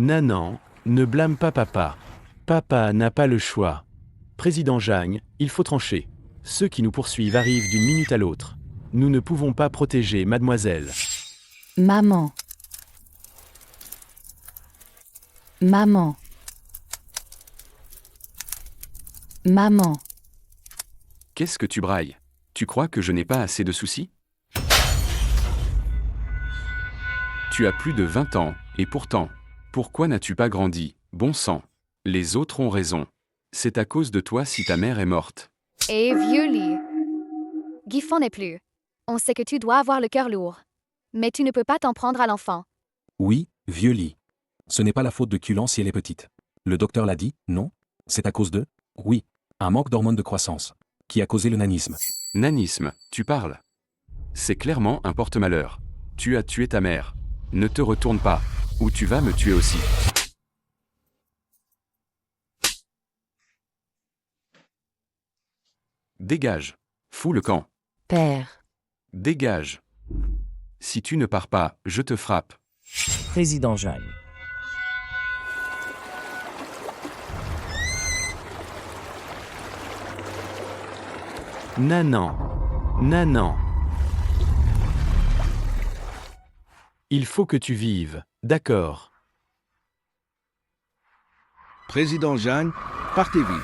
Nanan, ne blâme pas papa. Papa n'a pas le choix. Président Jagne, il faut trancher. Ceux qui nous poursuivent arrivent d'une minute à l'autre. Nous ne pouvons pas protéger mademoiselle. Maman. Maman. Maman. Qu'est-ce que tu brailles? Tu crois que je n'ai pas assez de soucis? Tu as plus de 20 ans, et pourtant, pourquoi n'as-tu pas grandi, bon sang? Les autres ont raison. C'est à cause de toi si ta mère est morte. Et vieux lit. Guiffon n'est plus. On sait que tu dois avoir le cœur lourd. Mais tu ne peux pas t'en prendre à l'enfant. Oui, vieux lit. Ce n'est pas la faute de Cullen si elle est petite. Le docteur l'a dit, non? C'est à cause de? Oui, un manque d'hormones de croissance, qui a causé le nanisme. Nanisme, tu parles. C'est clairement un porte-malheur. Tu as tué ta mère. Ne te retourne pas, ou tu vas me tuer aussi. Dégage. Fous le camp. Père. Dégage. Si tu ne pars pas, je te frappe. Président Jagne. Nanan. Nanan. Il faut que tu vives, d'accord. Président Jagne, partez vite.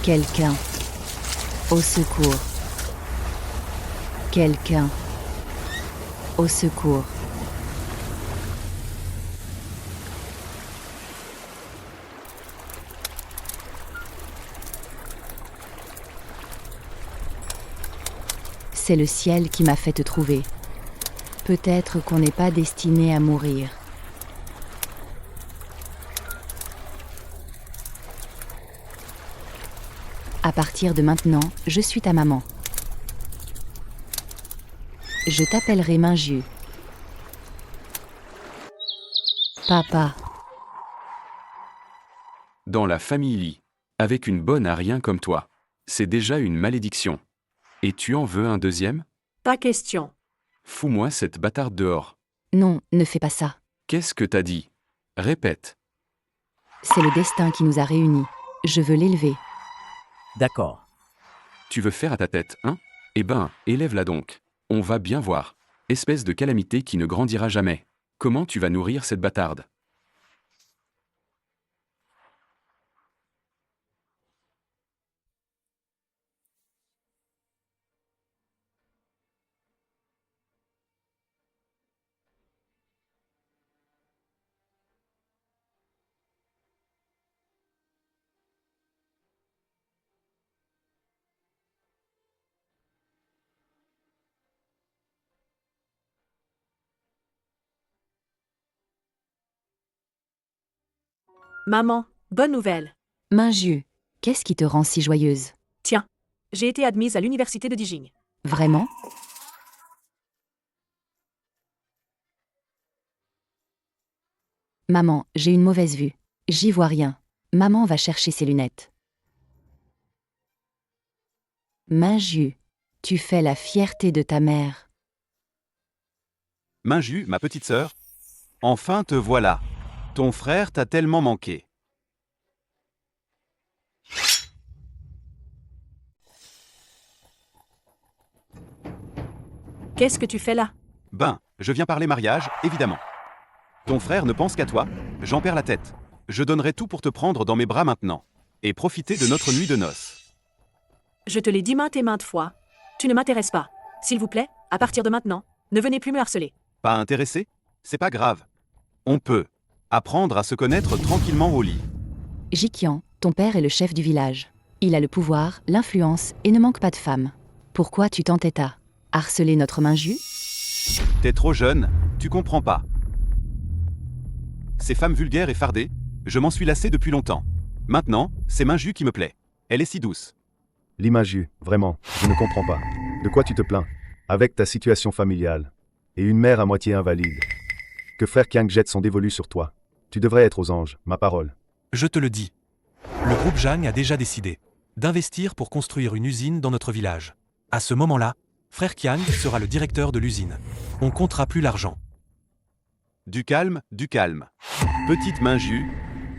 Quelqu'un. Au secours. Quelqu'un. Au secours. C'est le ciel qui m'a fait te trouver. Peut-être qu'on n'est pas destiné à mourir. À partir de maintenant, je suis ta maman. Je t'appellerai Minju. Papa. Dans la famille Lee, avec une bonne à rien comme toi. C'est déjà une malédiction. Et tu en veux un deuxième? Pas question. Fous-moi cette bâtarde dehors. Non, ne fais pas ça. Qu'est-ce que t'as dit? Répète. C'est le destin qui nous a réunis. Je veux l'élever. D'accord. Tu veux faire à ta tête, hein? Eh ben, élève-la donc. On va bien voir. Espèce de calamité qui ne grandira jamais. Comment tu vas nourrir cette bâtarde? Maman, bonne nouvelle. Minju, qu'est-ce qui te rend si joyeuse? Tiens, j'ai été admise à l'université de Dijing. Vraiment? Maman, j'ai une mauvaise vue. J'y vois rien. Maman va chercher ses lunettes. Minju, tu fais la fierté de ta mère. Minju, ma petite sœur, enfin te voilà. Ton frère t'a tellement manqué. Qu'est-ce que tu fais là? Ben, je viens parler mariage, évidemment. Ton frère ne pense qu'à toi, j'en perds la tête. Je donnerai tout pour te prendre dans mes bras maintenant. Et profiter de notre nuit de noces. Je te l'ai dit maintes et maintes fois. Tu ne m'intéresses pas. S'il vous plaît, à partir de maintenant, ne venez plus me harceler. Pas intéressé? C'est pas grave. On peut apprendre à se connaître tranquillement au lit. Jikian, ton père est le chef du village. Il a le pouvoir, l'influence et ne manque pas de femmes. Pourquoi tu t'entêtes à harceler notre Minju? T'es trop jeune, tu comprends pas. Ces femmes vulgaires et fardées, je m'en suis lassé depuis longtemps. Maintenant, c'est Minju qui me plaît. Elle est si douce. Limaju, vraiment, je ne comprends pas. De quoi tu te plains? Avec ta situation familiale et une mère à moitié invalide. Que frère Kiang jette son dévolu sur toi. Tu devrais être aux anges, ma parole. Je te le dis. Le groupe Jang a déjà décidé d'investir pour construire une usine dans notre village. À ce moment-là, frère Kiang sera le directeur de l'usine. On comptera plus l'argent. Du calme, du calme. Petite Minju,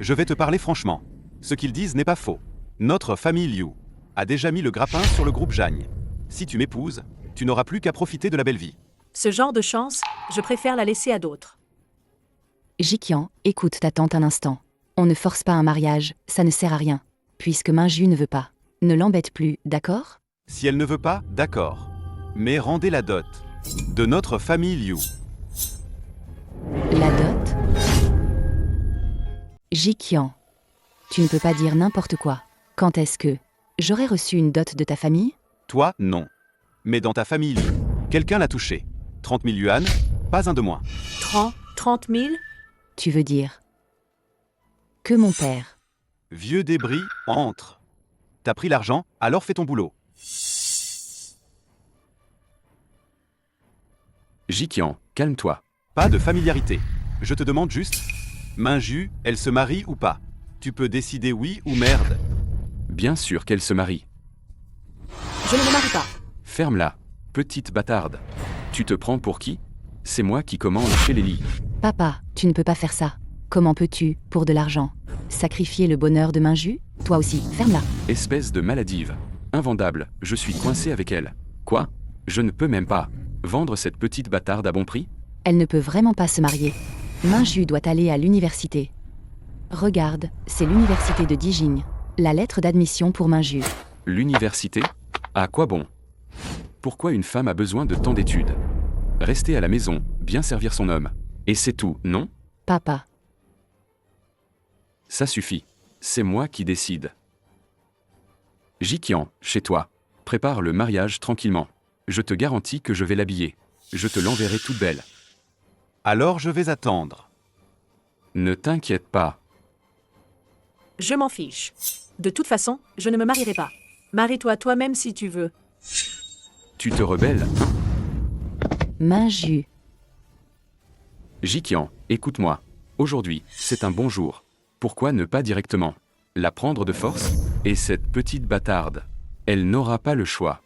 je vais te parler franchement. Ce qu'ils disent n'est pas faux. Notre famille Liu a déjà mis le grappin sur le groupe Jang. Si tu m'épouses, tu n'auras plus qu'à profiter de la belle vie. Ce genre de chance, je préfère la laisser à d'autres. Jikian, écoute ta tante un instant. On ne force pas un mariage, ça ne sert à rien. Puisque Minju ne veut pas. Ne l'embête plus, d'accord? Si elle ne veut pas, d'accord. Mais rendez la dot de notre famille Liu. La dot? Jikian, tu ne peux pas dire n'importe quoi. Quand est-ce que j'aurais reçu une dot de ta famille? Toi, non. Mais dans ta famille Liu, quelqu'un l'a touché. 30 000 yuan, pas un de moins. 30 000? Tu veux dire que mon père? Vieux débris, entre. T'as pris l'argent, alors fais ton boulot. Jikian, calme-toi. Pas de familiarité. Je te demande juste, Minju, elle se marie ou pas? Tu peux décider oui ou merde. Bien sûr qu'elle se marie. Je ne me marie pas. Ferme-la, petite bâtarde. Tu te prends pour qui? C'est moi qui commande chez les lits. Papa, tu ne peux pas faire ça. Comment peux-tu, pour de l'argent, sacrifier le bonheur de Minju? Toi aussi, ferme-la. Espèce de maladive. Invendable, je suis coincé avec elle. Quoi? Je ne peux même pas vendre cette petite bâtarde à bon prix? Elle ne peut vraiment pas se marier. Minju doit aller à l'université. Regarde, c'est l'université de Dijing. La lettre d'admission pour Minju. L'université? À quoi bon? Pourquoi une femme a besoin de tant d'études? Rester à la maison, bien servir son homme. Et c'est tout, non? Papa. Ça suffit. C'est moi qui décide. Jikian, chez toi. Prépare le mariage tranquillement. Je te garantis que je vais l'habiller. Je te l'enverrai toute belle. Alors je vais attendre. Ne t'inquiète pas. Je m'en fiche. De toute façon, je ne me marierai pas. Marie-toi toi-même si tu veux. Tu te rebelles? Minju. Jikian, écoute-moi. Aujourd'hui, c'est un bon jour. Pourquoi ne pas directement la prendre de force? Et cette petite bâtarde, elle n'aura pas le choix.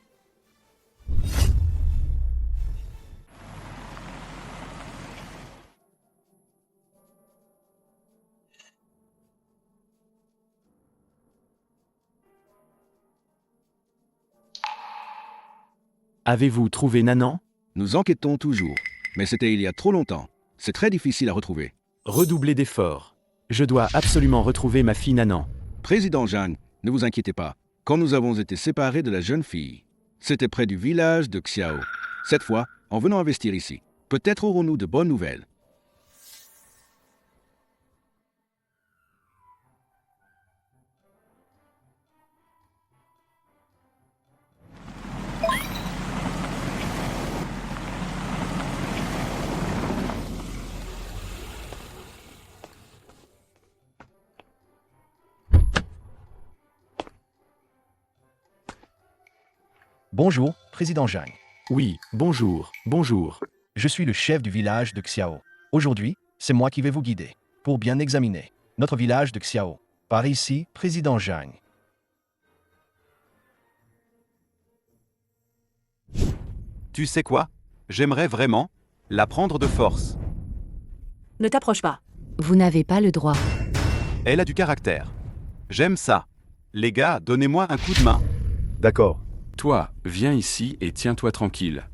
Avez-vous trouvé Nanan? Nous enquêtons toujours, mais c'était il y a trop longtemps. C'est très difficile à retrouver. Redoublez d'efforts. Je dois absolument retrouver ma fille Nanan. Président Jang, ne vous inquiétez pas. Quand nous avons été séparés de la jeune fille, c'était près du village de Xiao. Cette fois, en venant investir ici, peut-être aurons-nous de bonnes nouvelles. Bonjour, président Jang. Oui, bonjour, bonjour. Je suis le chef du village de Xiao. Aujourd'hui, c'est moi qui vais vous guider pour bien examiner notre village de Xiao. Par ici, président Jang. Tu sais quoi? J'aimerais vraiment la prendre de force. Ne t'approche pas. Vous n'avez pas le droit. Elle a du caractère. J'aime ça. Les gars, donnez-moi un coup de main. D'accord. Toi, viens ici et tiens-toi tranquille.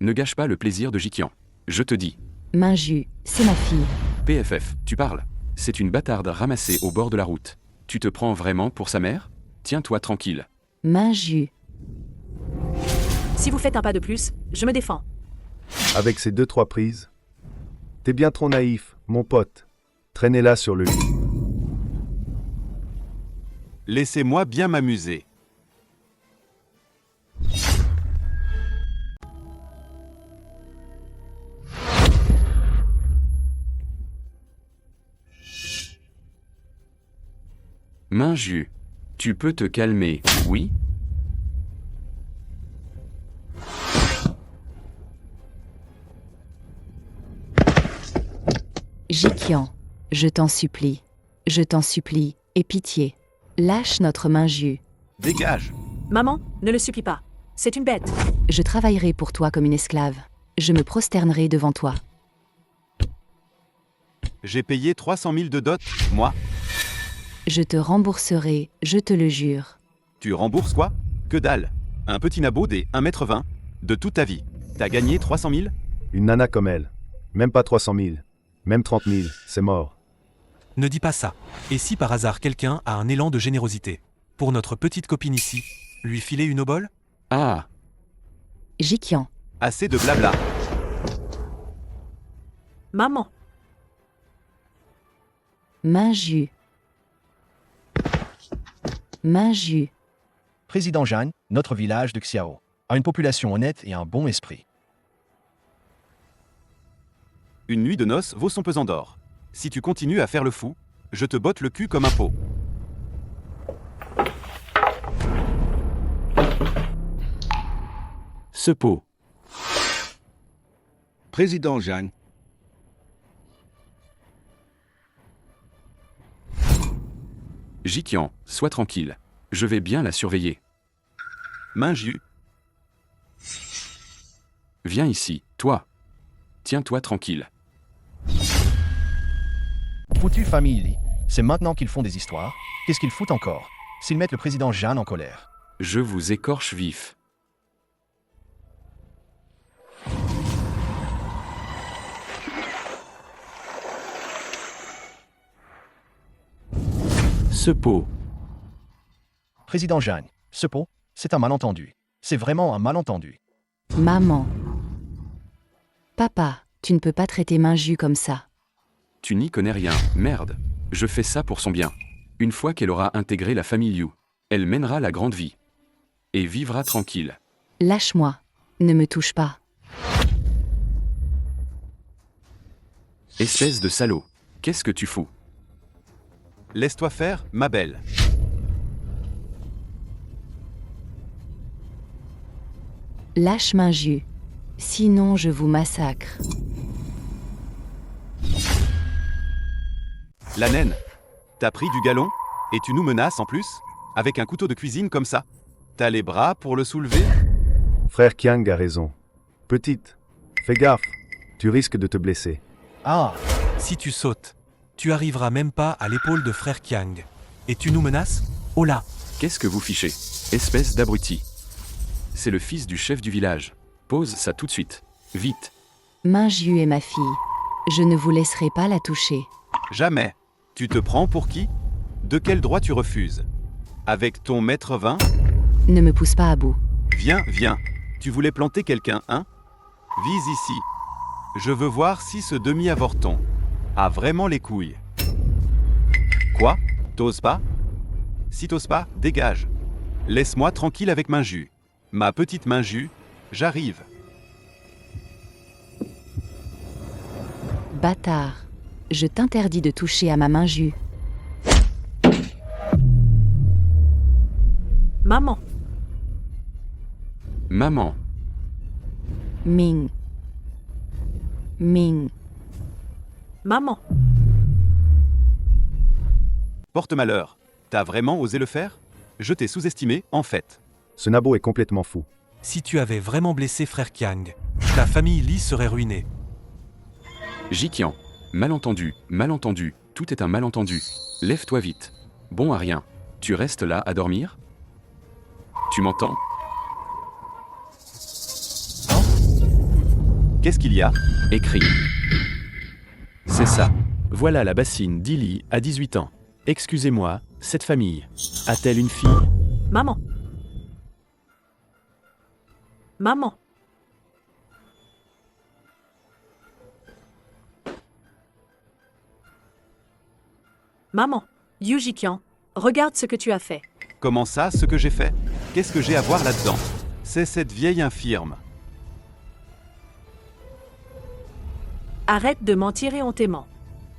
Ne gâche pas le plaisir de Jikian. Je te dis. Minju, c'est ma fille. PFF, tu parles. C'est une bâtarde ramassée au bord de la route. Tu te prends vraiment pour sa mère? Tiens-toi tranquille. Minju. Si vous faites un pas de plus, je me défends. Avec ces 2-3 prises, t'es bien trop naïf. Mon pote. Traînez-la sur le lit. Laissez-moi bien m'amuser. Minju, tu peux te calmer, oui? Jikian, je t'en supplie. Je t'en supplie, aie pitié. Lâche notre Minju. Dégage. Maman, ne le supplie pas. C'est une bête. Je travaillerai pour toi comme une esclave. Je me prosternerai devant toi. J'ai payé 300 000 de dot, moi. Je te rembourserai, je te le jure. Tu rembourses quoi? Que dalle. Un petit nabo des 1,20 m de toute ta vie. T'as gagné 300 000? Une nana comme elle. Même pas 300 000. Même 30 000, c'est mort. Ne dis pas ça. Et si par hasard quelqu'un a un élan de générosité? Pour notre petite copine ici, lui filer une obole? Ah, Jikian, Assez de blabla. Maman, Minju. Minju. Président Jeanne, notre village de Xiao, a une population honnête et un bon esprit. Une nuit de noces vaut son pesant d'or. Si tu continues à faire le fou, je te botte le cul comme un pot. Ce pot. Président Jeanne, Jikian, sois tranquille. Je vais bien la surveiller. Minju, Viens ici, toi. Tiens-toi tranquille. Foutu famille Lee, c'est maintenant qu'ils font des histoires. Qu'est-ce qu'ils foutent encore? S'ils mettent le président Jeanne en colère. Je vous écorche vif. Ce pot. Président Jeanne, ce pot, c'est un malentendu. C'est vraiment un malentendu. Maman. Papa, tu ne peux pas traiter Minju comme ça. Tu n'y connais rien, merde. Je fais ça pour son bien. Une fois qu'elle aura intégré la famille Liu, elle mènera la grande vie. Et vivra tranquille. Lâche-moi. Ne me touche pas. Espèce de salaud. Qu'est-ce que tu fous? laisse-toi faire, ma belle. Lâche Minju. Sinon je vous massacre. La naine, t'as pris du galon et tu nous menaces en plus? Avec un couteau de cuisine comme ça? T'as les bras pour le soulever? Frère Kiang a raison. Petite, fais gaffe. Tu risques de te blesser. Ah, Si tu sautes, tu arriveras même pas à l'épaule de frère Kiang. Et tu nous menaces? Oh là! Qu'est-ce que vous fichez? Espèce d'abruti. C'est le fils du chef du village. Pose ça tout de suite. Vite. Minju est ma fille. Je ne vous laisserai pas la toucher. Jamais. Tu te prends pour qui? De quel droit tu refuses? Avec ton maître 20? Ne me pousse pas à bout. Viens, viens. Tu voulais planter quelqu'un, hein? Vise ici. Je veux voir si ce demi-avorton a vraiment les couilles. Quoi? T'oses pas? Si t'oses pas, dégage. Laisse-moi tranquille avec Minju. Ma petite Minju, j'arrive. Bâtard. Je t'interdis de toucher à ma Minju. Maman, Maman. Ming. Ming. maman, Porte malheur. T'as vraiment osé le faire? Je t'ai sous-estimé, en fait. Ce nabo est complètement fou. Si tu avais vraiment blessé frère Kiang, ta famille Li serait ruinée. Jikian. Malentendu, malentendu, tout est un malentendu. Lève-toi vite. Bon à rien. Tu restes là à dormir? Tu m'entends? Qu'est-ce qu'il y a? Écris. C'est ça. Voilà la bassine d'Ili à 18 ans. Excusez-moi, cette famille a-t-elle une fille? maman. Maman, Maman, Yu Jiqian, regarde ce que tu as fait. Comment ça, ce que j'ai fait? Qu'est-ce que j'ai à voir là-dedans? C'est cette vieille infirme. Arrête de mentir et on t'aimant.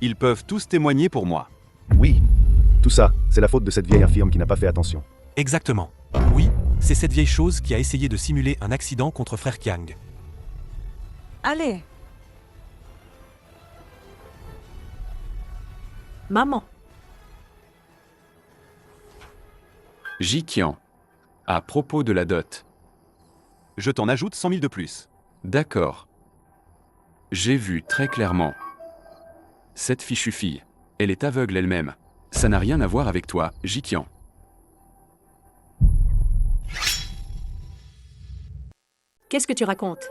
Ils peuvent tous témoigner pour moi. Oui, Tout ça, c'est la faute de cette vieille infirme qui n'a pas fait attention. Exactement. Oui, c'est cette vieille chose qui a essayé de simuler un accident contre frère Kiang. Allez, Maman, Jiqian. À propos de la dot. Je t'en ajoute 100 000 de plus. D'accord. J'ai vu très clairement. Cette fichue fille, elle est aveugle elle-même. Ça n'a rien à voir avec toi, Jiqian. qu'est-ce que tu racontes?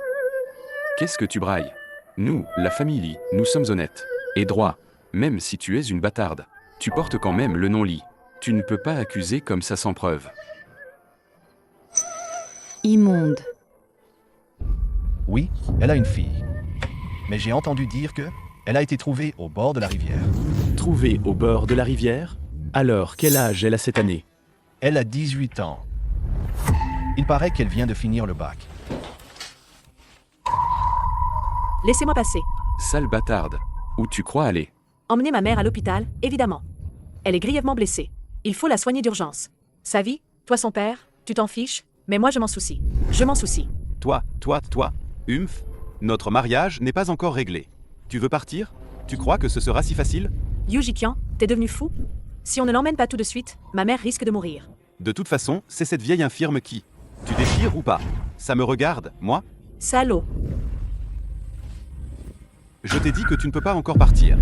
Qu'est-ce que tu brailles? Nous, la famille Li, nous sommes honnêtes. Et droits. Même si tu es une bâtarde. Tu portes quand même le nom Li. Tu ne peux pas accuser comme ça sans preuve. Immonde. oui, elle a une fille. Mais j'ai entendu dire que elle a été trouvée au bord de la rivière. Trouvée au bord de la rivière? Alors, quel âge elle a cette année? Elle a 18 ans. Il paraît qu'elle vient de finir le bac. Laissez-moi passer. Sale bâtarde. Où tu crois aller? Emmenez ma mère à l'hôpital, évidemment. Elle est grièvement blessée. Il faut la soigner d'urgence. Sa vie, toi son père, tu t'en fiches, mais moi je m'en soucie. Je m'en soucie. Toi, Humph, notre mariage n'est pas encore réglé. Tu veux partir? Tu crois que ce sera si facile? Yu Jiqian, t'es devenu fou? Si on ne l'emmène pas tout de suite, ma mère risque de mourir. De toute façon, c'est cette vieille infirme qui... Tu déchires ou pas? Ça me regarde, moi? Salaud. Je t'ai dit que tu ne peux pas encore partir.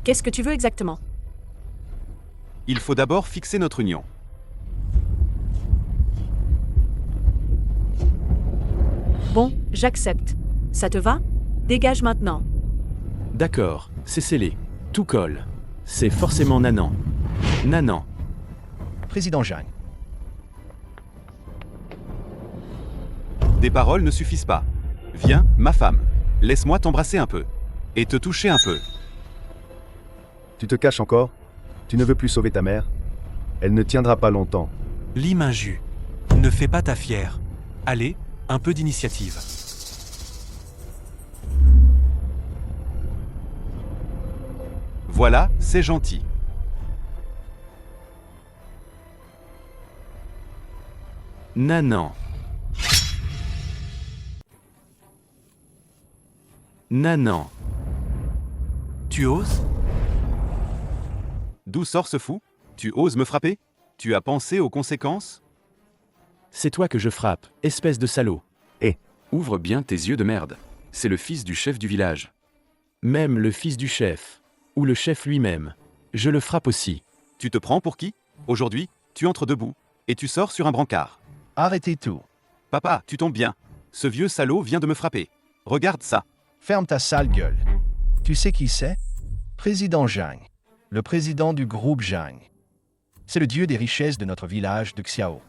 Qu'est-ce que tu veux exactement? Il faut d'abord fixer notre union. Bon, j'accepte. Ça te va? Dégage maintenant. D'accord, c'est scellé. Tout colle. C'est forcément Nanan. Nanan. Président Zhang, Des paroles ne suffisent pas. Viens, ma femme. Laisse-moi t'embrasser un peu. Et te toucher un peu. Tu te caches encore? Tu ne veux plus sauver ta mère? Elle ne tiendra pas longtemps. Li Minju. Ne fais pas ta fière. Allez, un peu d'initiative. Voilà, c'est gentil. Nanan. Nanan. Tu oses? D'où sort ce fou? Tu oses me frapper? Tu as pensé aux conséquences? C'est toi que je frappe, espèce de salaud. Ouvre bien tes yeux de merde. C'est le fils du chef du village. Même le fils du chef. Ou le chef lui-même. Je le frappe aussi. Tu te prends pour qui? Aujourd'hui, tu entres debout. Et tu sors sur un brancard. arrêtez tout. Papa, tu tombes bien. Ce vieux salaud vient de me frapper. Regarde ça. Ferme ta sale gueule. Tu sais qui c'est? Président Zhang. Le président du groupe Zhang. C'est le dieu des richesses de notre village de Xiao.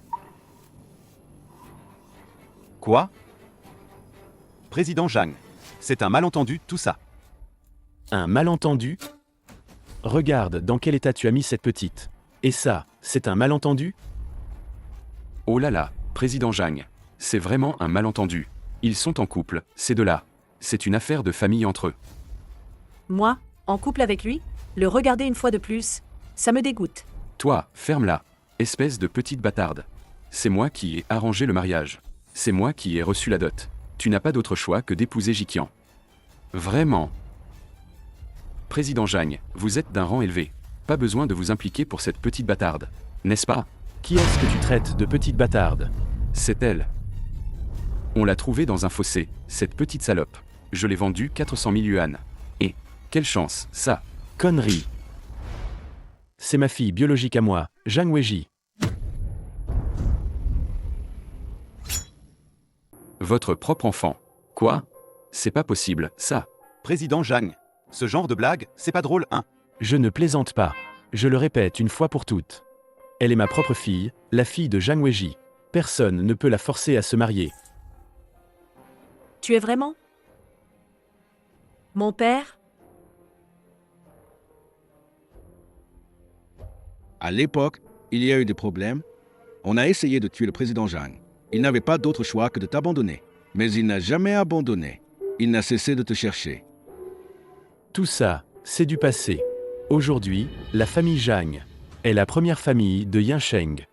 Quoi? Président Zhang. C'est un malentendu, tout ça. Un malentendu? Regarde dans quel état tu as mis cette petite. Et ça, c'est un malentendu? Oh là là, président Zhang. C'est vraiment un malentendu. Ils sont en couple, ces deux-là. C'est une affaire de famille entre eux. Moi, en couple avec lui? Le regarder une fois de plus? Ça me dégoûte. Toi, ferme-la. Espèce de petite bâtarde. C'est moi qui ai arrangé le mariage. C'est moi qui ai reçu la dot. Tu n'as pas d'autre choix que d'épouser Jiqian. Vraiment. Président Zhang, vous êtes d'un rang élevé. Pas besoin de vous impliquer pour cette petite bâtarde. N'est-ce pas? Qui est-ce que tu traites de petite bâtarde? C'est elle. On l'a trouvée dans un fossé, cette petite salope. Je l'ai vendue 400 000 yuan. Et, quelle chance, ça. Connerie. C'est ma fille biologique à moi, Zhang Weiji. Votre propre enfant. Quoi? C'est pas possible, ça. Président Zhang. Ce genre de blague, c'est pas drôle, hein? Je ne plaisante pas. Je le répète une fois pour toutes. Elle est ma propre fille, la fille de Zhang Weiji. Personne ne peut la forcer à se marier. Tu es vraiment? Mon père? À l'époque, il y a eu des problèmes. On a essayé de tuer le président Zhang. Il n'avait pas d'autre choix que de t'abandonner. Mais il n'a jamais abandonné. Il n'a cessé de te chercher. Tout ça, c'est du passé. Aujourd'hui, la famille Zhang est la première famille de Yansheng.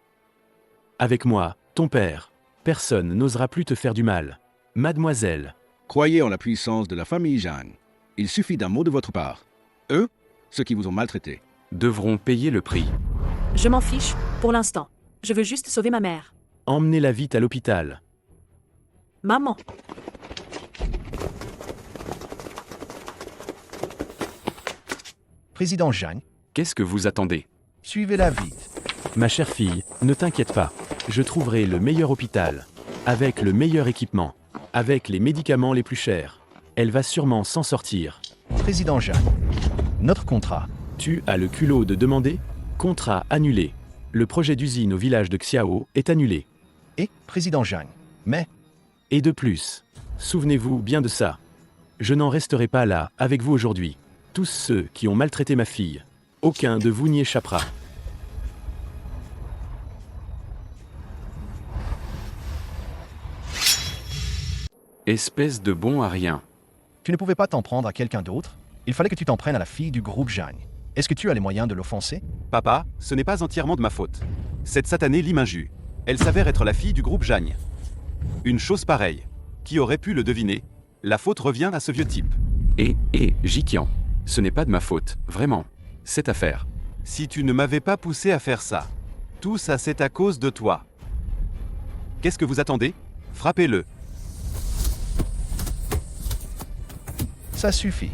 Avec moi, ton père, personne n'osera plus te faire du mal. Mademoiselle. Croyez en la puissance de la famille Zhang. Il suffit d'un mot de votre part. Eux, ceux qui vous ont maltraité, devront payer le prix. Je m'en fiche, pour l'instant. Je veux juste sauver ma mère. Emmenez-la vite à l'hôpital. Maman. Président Zhang, Qu'est-ce que vous attendez? suivez-la vite. Ma chère fille, ne t'inquiète pas. Je trouverai le meilleur hôpital. Avec le meilleur équipement. Avec les médicaments les plus chers. Elle va sûrement s'en sortir. Président Zhang, notre contrat. Tu as le culot de demander? Contrat annulé. Le projet d'usine au village de Xiao est annulé. Et, Président Zhang, mais Et de plus. Souvenez-vous bien de ça. Je n'en resterai pas là, avec vous aujourd'hui. Tous ceux qui ont maltraité ma fille. Aucun de vous n'y échappera. Espèce de bon à rien. tu ne pouvais pas t'en prendre à quelqu'un d'autre. Il fallait que tu t'en prennes à la fille du groupe Zhang. Est-ce que tu as les moyens de l'offenser? Papa, ce n'est pas entièrement de ma faute. Cette satanée Li Minju, elle s'avère être la fille du groupe Zhang. Une chose pareille. Qui aurait pu le deviner? La faute revient à ce vieux type. Jiqian, ce n'est pas de ma faute, vraiment. Cette affaire. Si tu ne m'avais pas poussé à faire ça, tout ça c'est à cause de toi. Qu'est-ce que vous attendez? Frappez-le. Ça suffit.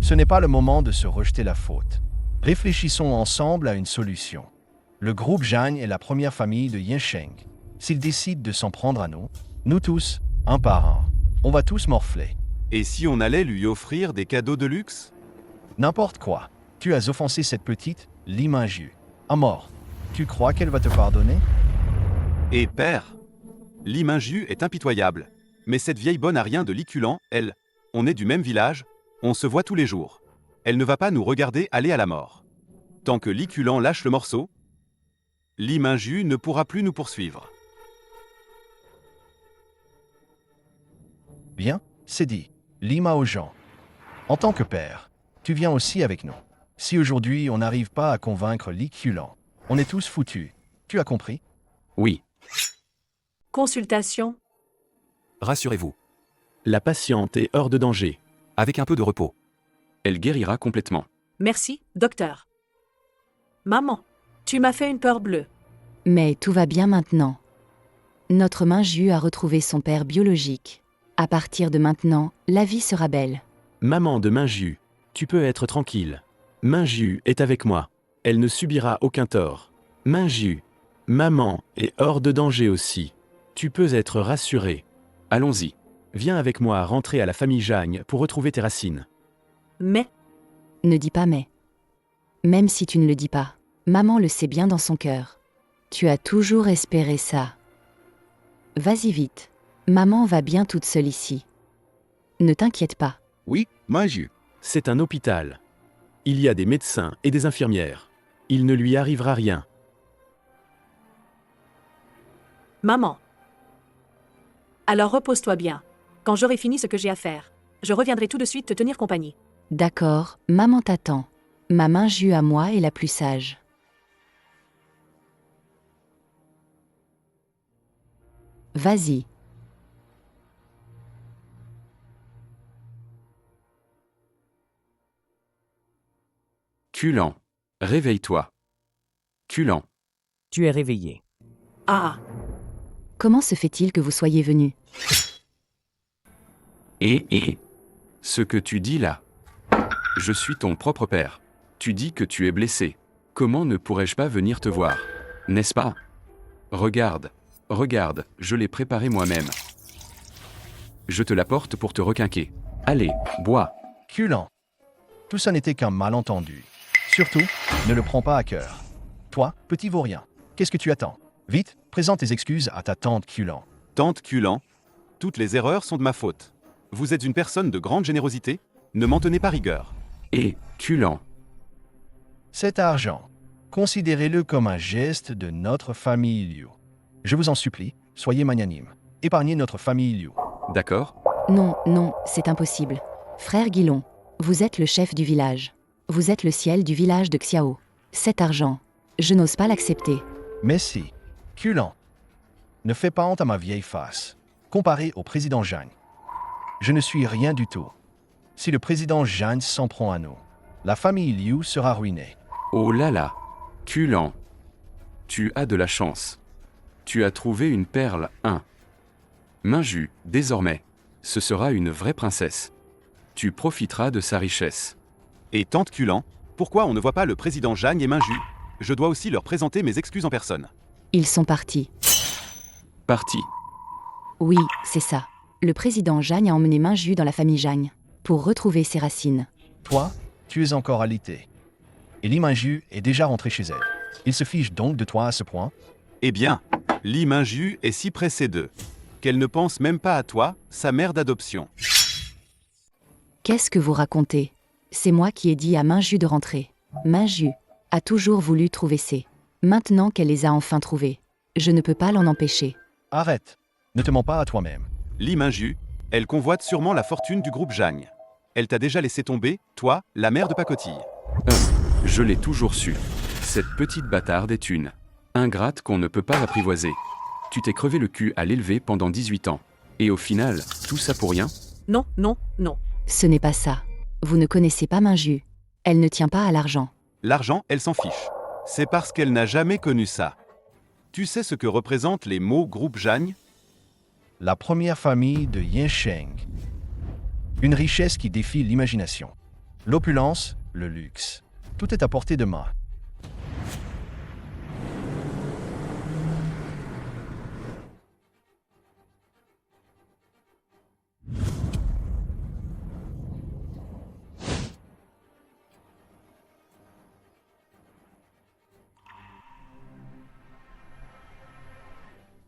Ce n'est pas le moment de se rejeter la faute. Réfléchissons ensemble à une solution. Le groupe Zhang est la première famille de Yansheng. S'ils décident de s'en prendre à nous tous, un par un, on va tous morfler. Et si on allait lui offrir des cadeaux de luxe? N'importe quoi. Tu as offensé cette petite Li Minju. À mort. Tu crois qu'elle va te pardonner? Et père, Li Minju est impitoyable. Mais cette vieille bonne a rien de liculant, elle. On est du même village, on se voit tous les jours. Elle ne va pas nous regarder aller à la mort. Tant que Liculant lâche le morceau, Li Minju ne pourra plus nous poursuivre. Bien, c'est dit. Lima aux gens. En tant que père, tu viens aussi avec nous. Si aujourd'hui on n'arrive pas à convaincre Liculant, on est tous foutus. Tu as compris? Oui. Consultation. Rassurez-vous, La patiente est hors de danger. avec un peu de repos. Elle guérira complètement. Merci, docteur. Maman, tu m'as fait une peur bleue. Mais tout va bien maintenant. Notre Minju a retrouvé son père biologique. À partir de maintenant, la vie sera belle. Maman de Minju, tu peux être tranquille. Minju est avec moi. Elle ne subira aucun tort. Minju, maman est hors de danger aussi. Tu peux être rassuré. Allons-y. Viens avec moi rentrer à la famille Zhang pour retrouver tes racines. Mais, Ne dis pas mais. Même si tu ne le dis pas, maman le sait bien dans son cœur. Tu as toujours espéré ça. Vas-y vite. Maman va bien toute seule ici. Ne t'inquiète pas. Oui, Minju. C'est un hôpital. Il y a des médecins et des infirmières. Il ne lui arrivera rien. maman. Alors repose-toi bien. Quand j'aurai fini ce que j'ai à faire, je reviendrai tout de suite te tenir compagnie. D'accord, maman t'attend. Ma Minju à moi est la plus sage. Vas-y. Culan, réveille-toi. Culan, Tu es réveillé. Ah, Comment se fait-il que vous soyez venu? ce que tu dis là. Je suis ton propre père. Tu dis que tu es blessé. Comment ne pourrais-je pas venir te voir? N'est-ce pas? Regarde, je l'ai préparé moi-même. Je te l'apporte pour te requinquer. Allez, bois. Culant. Tout ça n'était qu'un malentendu. Surtout, ne le prends pas à cœur. Toi, petit vaurien, qu'est-ce que tu attends? Vite, présente tes excuses à ta tante Culant. Tante Culan, toutes les erreurs sont de ma faute. Vous êtes une personne de grande générosité, ne m'en tenez pas rigueur. Culan, Cet argent. Considérez-le comme un geste de notre famille Liu. Je vous en supplie, soyez magnanime. Épargnez notre famille Liu. D'accord? Non, non, c'est impossible. Frère Guilon, vous êtes le chef du village. Vous êtes le ciel du village de Xiao. Cet argent, je n'ose pas l'accepter. Mais si, Culan, ne fais pas honte à ma vieille face. Comparé au président Zhang, je ne suis rien du tout. Si le président Zhang s'en prend à nous, la famille Liu sera ruinée. Oh là là! Culan! Tu as de la chance. Tu as trouvé une perle, hein? Minju, désormais, ce sera une vraie princesse. Tu profiteras de sa richesse. Et tante Culan, pourquoi on ne voit pas le président Jeanne et Minju? Je dois aussi leur présenter mes excuses en personne. Ils sont partis. Parti. Oui, c'est ça. Le président Jagne a emmené Minju dans la famille Jagne, pour retrouver ses racines. Toi, tu es encore alité. Et Li Minju est déjà rentrée chez elle. Il se fiche donc de toi à ce point? Eh bien, Li Minju est si pressée d'eux qu'elle ne pense même pas à toi, sa mère d'adoption. Qu'est-ce que vous racontez? C'est moi qui ai dit à Minju de rentrer. Minju a toujours voulu trouver ses. Maintenant qu'elle les a enfin trouvés, je ne peux pas l'en empêcher. Arrête. Ne te mens pas à toi-même. Li Minju, elle convoite sûrement la fortune du groupe Jagne. Elle t'a déjà laissé tomber, toi, la mère de pacotille. Je l'ai toujours su. Cette petite bâtarde est une ingrate qu'on ne peut pas apprivoiser. Tu t'es crevé le cul à l'élever pendant 18 ans. Et au final, tout ça pour rien? Non, non, non. Ce n'est pas ça. Vous ne connaissez pas Minju. Elle ne tient pas à l'argent. L'argent, elle s'en fiche. C'est parce qu'elle n'a jamais connu ça. Tu sais ce que représentent les mots groupe Jagne? La première famille de Yinsheng. Une richesse qui défie l'imagination. L'opulence, le luxe. Tout est à portée de main.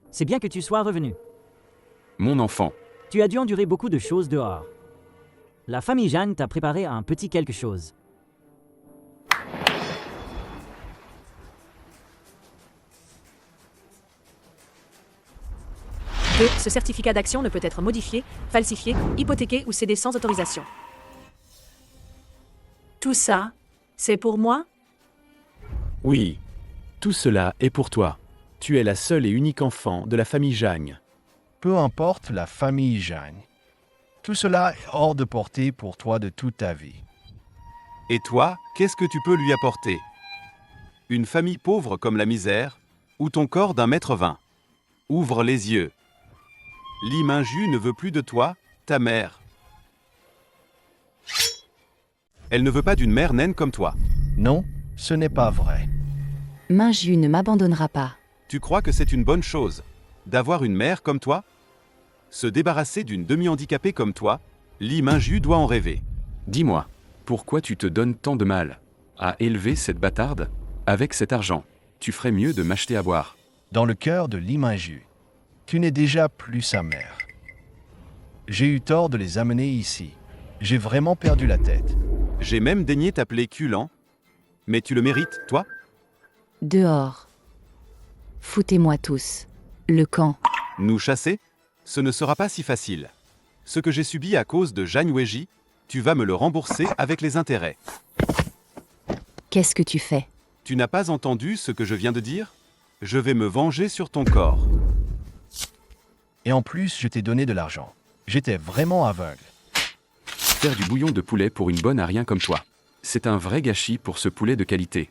C'est bien que tu sois revenu. Mon enfant. Tu as dû endurer beaucoup de choses dehors. La famille Jeanne t'a préparé un petit quelque chose. Ce certificat d'action ne peut être modifié, falsifié, hypothéqué ou cédé sans autorisation. Tout ça, c'est pour moi? Oui. Tout cela est pour toi. Tu es la seule et unique enfant de la famille Jagne. Peu importe la famille Jagne. Tout cela est hors de portée pour toi de toute ta vie. Et toi, qu'est-ce que tu peux lui apporter? Une famille pauvre comme la misère, ou ton corps d'1,20 m? Ouvre les yeux. Li Minju ne veut plus de toi, ta mère. Elle ne veut pas d'une mère naine comme toi. Non, ce n'est pas vrai. Minju ne m'abandonnera pas. Tu crois que c'est une bonne chose d'avoir une mère comme toi? Se débarrasser d'une demi-handicapée comme toi, Li Minju doit en rêver. Dis-moi, pourquoi tu te donnes tant de mal à élever cette bâtarde? Avec cet argent, tu ferais mieux de m'acheter à boire. Dans le cœur de Li Minju, tu n'es déjà plus sa mère. J'ai eu tort de les amener ici. J'ai vraiment perdu la tête. J'ai même daigné t'appeler Culan. Mais tu le mérites, toi? Dehors. Foutez-moi tous. Le camp. Nous chasser? Ce ne sera pas si facile. Ce que j'ai subi à cause de Jagne Weiji, tu vas me le rembourser avec les intérêts. Qu'est-ce que tu fais? Tu n'as pas entendu ce que je viens de dire? Je vais me venger sur ton corps. Et en plus, je t'ai donné de l'argent. J'étais vraiment aveugle. Faire du bouillon de poulet pour une bonne à rien comme toi. C'est un vrai gâchis pour ce poulet de qualité.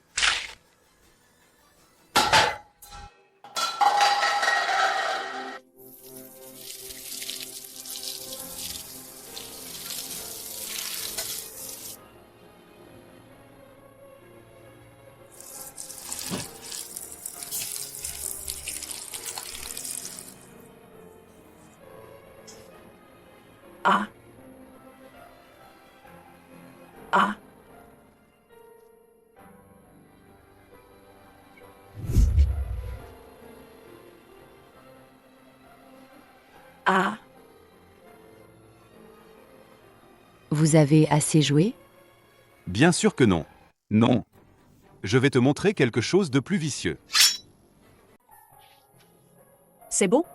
Ah. Ah. Ah. Vous avez assez joué? Bien sûr que non. Non. Je vais te montrer quelque chose de plus vicieux. C'est beau?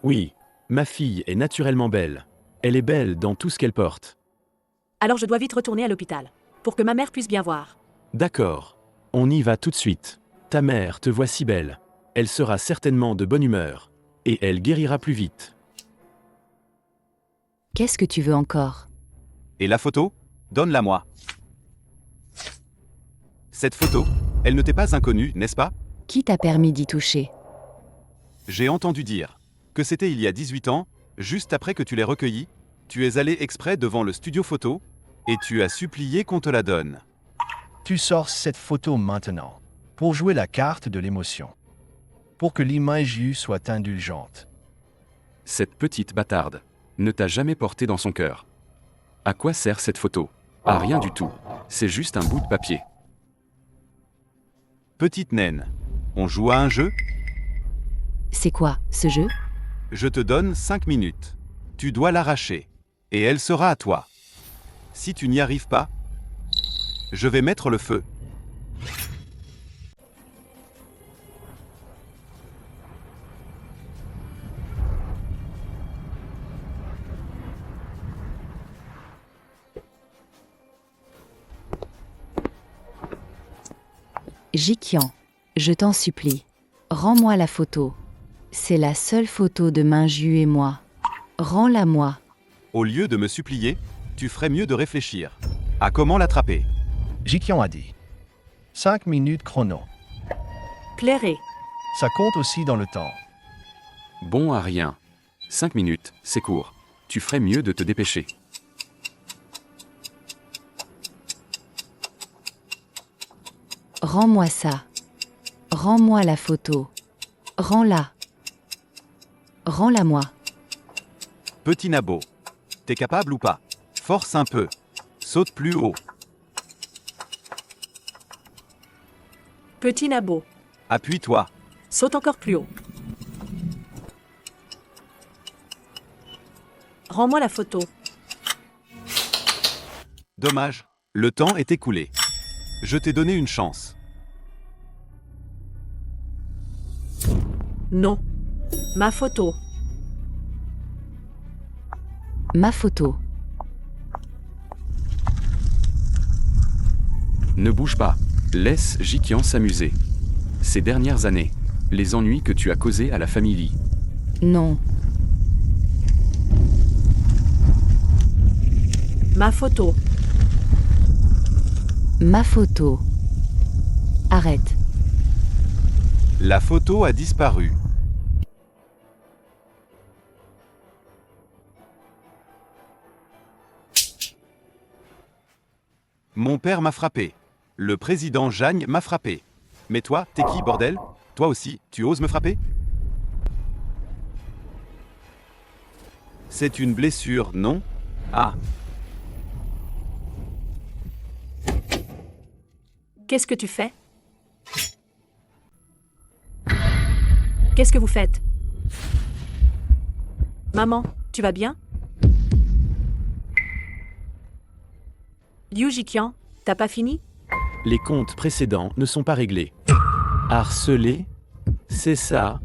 Oui, ma fille est naturellement belle. Elle est belle dans tout ce qu'elle porte. Alors je dois vite retourner à l'hôpital. Pour que ma mère puisse bien voir. D'accord. On y va tout de suite. Ta mère te voit si belle. Elle sera certainement de bonne humeur. Et elle guérira plus vite. Qu'est-ce que tu veux encore? Et la photo? Donne-la moi. Cette photo, elle ne t'est pas inconnue, n'est-ce pas? Qui t'a permis d'y toucher? J'ai entendu dire que c'était il y a 18 ans, juste après que tu l'aies recueillie, tu es allé exprès devant le studio photo, et tu as supplié qu'on te la donne. Tu sors cette photo maintenant, pour jouer la carte de l'émotion. Pour que l'image soit indulgente. Cette petite bâtarde ne t'a jamais porté dans son cœur. À quoi sert cette photo? À rien du tout. C'est juste un bout de papier. Petite naine, on joue à un jeu? C'est quoi, ce jeu? Je te donne 5 minutes. Tu dois l'arracher. Et elle sera à toi. Si tu n'y arrives pas, je vais mettre le feu. Jikian, je t'en supplie. Rends-moi la photo. C'est la seule photo de Minju et moi. Rends-la-moi. Au lieu de me supplier, tu ferais mieux de réfléchir à comment l'attraper. Jikian a dit. 5 minutes chrono. Clairé. Ça compte aussi dans le temps. Bon à rien. 5 minutes, c'est court. Tu ferais mieux de te dépêcher. Rends-moi ça. Rends-moi la photo. Rends-la. Rends-la-moi. Petit Nabo, t'es capable ou pas? Force un peu. Saute plus haut. Petit Nabo. Appuie-toi. Saute encore plus haut. Rends-moi la photo. Dommage, le temps est écoulé. Je t'ai donné une chance. Non. Ma photo. Ma photo. Ne bouge pas. Laisse Jikian s'amuser. Ces dernières années, les ennuis que tu as causés à la famille Lee. Non. Ma photo. Ma photo. Arrête. La photo a disparu. Mon père m'a frappé. Le président Jagne m'a frappé. Mais toi, t'es qui, bordel? Toi aussi, tu oses me frapper? C'est une blessure, non? Ah. Qu'est-ce que tu fais? Qu'est-ce que vous faites? Maman, tu vas bien? Liu Jikian, t'as pas fini? Les comptes précédents ne sont pas réglés. Harcelé? C'est ça?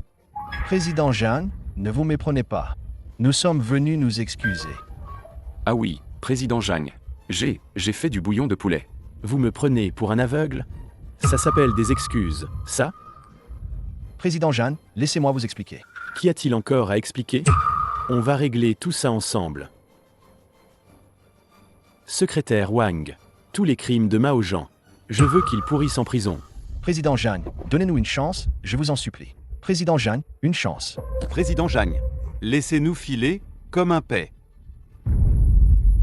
Président Jeanne, ne vous méprenez pas. Nous sommes venus nous excuser. Ah oui, président Jagne. J'ai fait du bouillon de poulet. Vous me prenez pour un aveugle? Ça s'appelle des excuses, ça? Président Jeanne, laissez-moi vous expliquer. Qu'y a-t-il encore à expliquer? On va régler tout ça ensemble. Secrétaire Wang, tous les crimes de Mao Jean. Je veux qu'il pourrisse en prison. Président Jeanne, donnez-nous une chance, je vous en supplie. Président Jeanne, une chance. Président Jagne, laissez-nous filer comme un paix.